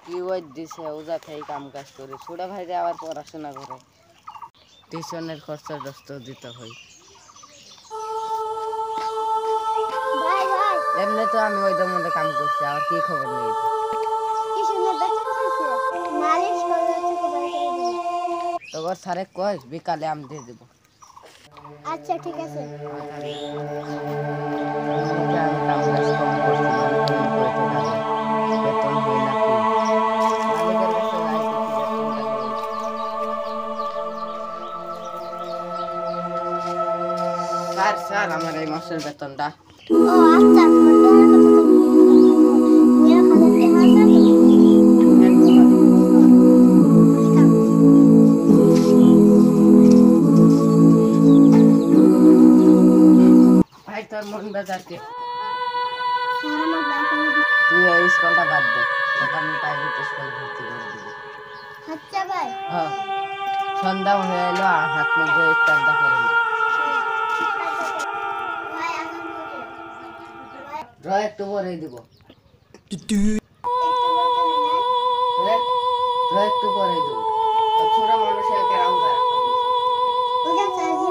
চাকরি ওই দিছে ওজা খাই কাম কাজ করে ছোট ভাইরে আবার পড়াশোনা করে টিউশনের খরচা দস্ত দিতে হয় এমনি তো আমি ওই মধ্যে কাম করছি আর কি খবর নেই তোর স্যারে কয় বিকালে আম দিয়ে দেবো আচ্ছা ঠিক আছে আমি কাম কাজ কম করছি মালিক মনে কয় টাকা দেয় বেতন হয় না কি মালিকের কাছে যাই দেখি বেতনটা নেই স্যার স্যার আমার এই মাসের বেতনটা ও আচ্ছা তোমার টাকার কথা তো নিয়ে খালি টাকা আছে ভাই তোর মন বেজার কে স্যার আমার ব্যাংকে তুই এই স্কুলটা বাদ দে তোকে আমি প্রাইভেট স্কুলে ভর্তি করে দেবো আচ্ছা ভাই হ্যাঁ সন্ধ্যা হয়ে এলো হাত মুখ ধুয়ে ইফতারটা করে নি ভাই এখন বলি ড্র একটু পরেই দিব একটু বলতে না ড্র একটু পরেই দিব ছোট মানুষের কেরাম যায় ওটা স্যার